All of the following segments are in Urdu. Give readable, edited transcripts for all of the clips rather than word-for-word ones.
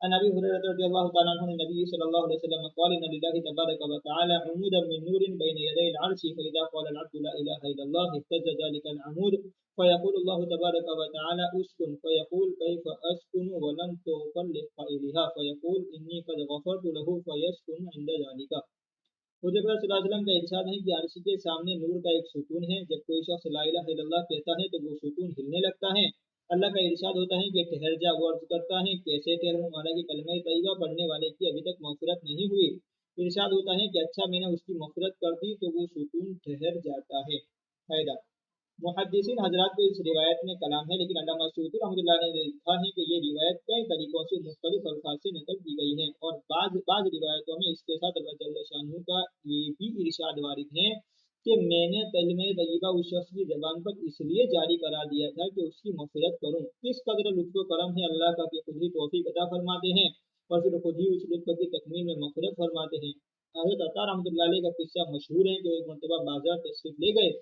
عن ابي هريره رضي الله تعالى عنه النبي صلى الله عليه وسلم قال ان لله تبارك وتعالى عمودا من نور بين يدي العرش فاذا قال العبد لا اله الا الله اهتز ذلك العمود فيقول الله تبارك وتعالى اسكن فيقول كيف اسكن ولم تغفر لقائلها فيقول اني قد غفرت له فيسكن عند ذلك۔ حضرت صلی اللہ علیہ وسلم کا ارشاد ہے کہ عرش کے سامنے نور کا ایک ستون ہے، جب کوئی شخص لا الہ الا اللہ کہتا ہے تو وہ ستون ہلنے لگتا ہے۔ اللہ کا ارشاد ہوتا ہے کہ ٹھہر جا، وہ عرض کرتا ہے کیسے ٹھہروں حالانکہ کلمہ طیبہ پڑھنے والے کی ابھی تک مغفرت نہیں ہوئی۔ ارشاد ہوتا ہے کہ اچھا میں نے اس کی مغفرت کر دی تو وہ ستون ٹھہر جاتا ہے۔ فائدہ، محدثین حضرات کو اس روایت میں کلام ہے، لیکن علامہ سیوطی رحمۃ اللہ علیہ نے لکھا ہے کہ یہ روایت کئی طریقوں سے مختلف الفاظ سے نقل کی گئی ہے اور بعض روایتوں میں اس کے ساتھ اللہ جل شانہ کا یہ بھی ارشاد وارد ہے کہ میں نے کلمہ طیبہ اس شخص کی زبان پر اس لیے جاری کرا دیا تھا کہ اس کی مغفرت کروں۔ کس قدر لطف و کرم ہے اللہ کا کہ خود ہی توفیق عطا فرماتے ہیں اور پھر خود ہی اس لطف کی تکمیل میں مغفرت فرماتے ہیں۔ حضرت عطا رحمۃ اللہ علیہ کا قصہ مشہور ہے کہ ایک مرتبہ بازار تشریف لے گئے،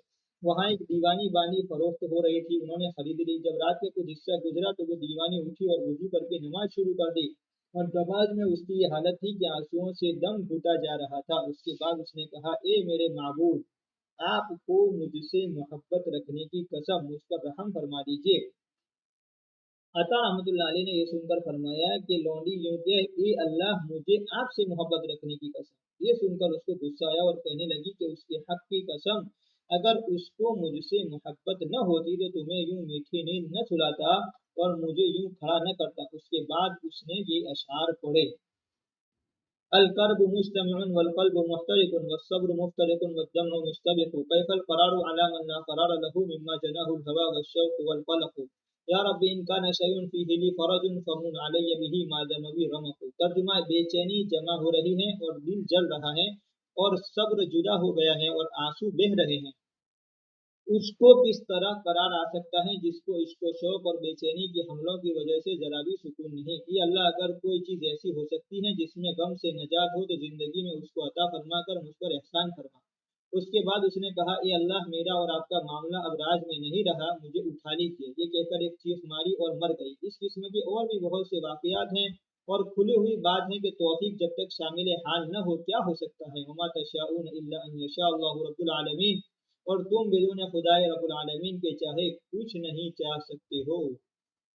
وہاں ایک دیوانی بانی فروخت ہو رہی تھی، انہوں نے خرید لی۔ جب رات کا کچھ حصہ گزرا تو وہ دیوانی اٹھی اور وضو کر کے نماز شروع کر دی اور نماز میں اس کی یہ حالت تھی کہ آنسوؤں سے دم گھٹا جا رہا تھا۔ اس کے بعد اس نے کہا، اے میرے معبود، آپ کو مجھ سے محبت رکھنے کی قسم، مجھ پر رحم فرما دیجیے۔ عطا رحمۃ اللہ علیہ نے یہ سن کر فرمایا کہ لونڈی یوں کہ اے اللہ، مجھے آپ سے محبت رکھنے کی قسم۔ یہ سن کر اس کو غصہ آیا اور کہنے لگی کہ اس کے حق کی قسم، اگر اس کو مجھ سے محبت نہ ہوتی تو تمہیں یوں میٹھی نیند نہ سلاتا اور مجھے یوں کھڑا نہ کرتا۔ اس کے بعد اس نے یہ اشعار پڑھے، القرب مجتمع والقلب محترق والصبر مفترق والدمع مستبق كيف القرار على من لا قرار له مما جناه الهوى والشوق والقلق یا رب ان كان شيء فيه لي فرج فمن علي به ما دام بي رمق۔ ترجمہ، بے چینی جمع ہو رہی ہے اور دل جل رہا ہے اور صبر جدا ہو گیا ہے اور آنسو بہہ رہے ہیں، اس کو کس طرح قرار آ سکتا ہے جس کو عشق و شوق اور بے چینی کی حملوں کی وجہ سے ذرا بھی سکون نہیں۔ یہ اللہ، اگر کوئی چیز ایسی ہو سکتی ہے جس میں غم سے نجات ہو تو زندگی میں اس کو عطا فرما کر مجھ پر احسان فرما۔ اس کے بعد اس نے کہا، اے اللہ، میرا اور آپ کا معاملہ اب راز میں نہیں رہا، مجھے اٹھا لیجیے۔ یہ کہہ کر ایک چیخ ماری اور مر گئی۔ اس قسم کے اور بھی بہت سے واقعات ہیں اور کھلی ہوئی بات ہے کہ توفیق جب تک شامل حال نہ ہو کیا ہو سکتا ہے۔ وما تشاءون الا ان یشاء اللہ رب العالمین، اور تم بدون خدائے رب العالمین کے چاہے کچھ نہیں چاہ سکتے ہو۔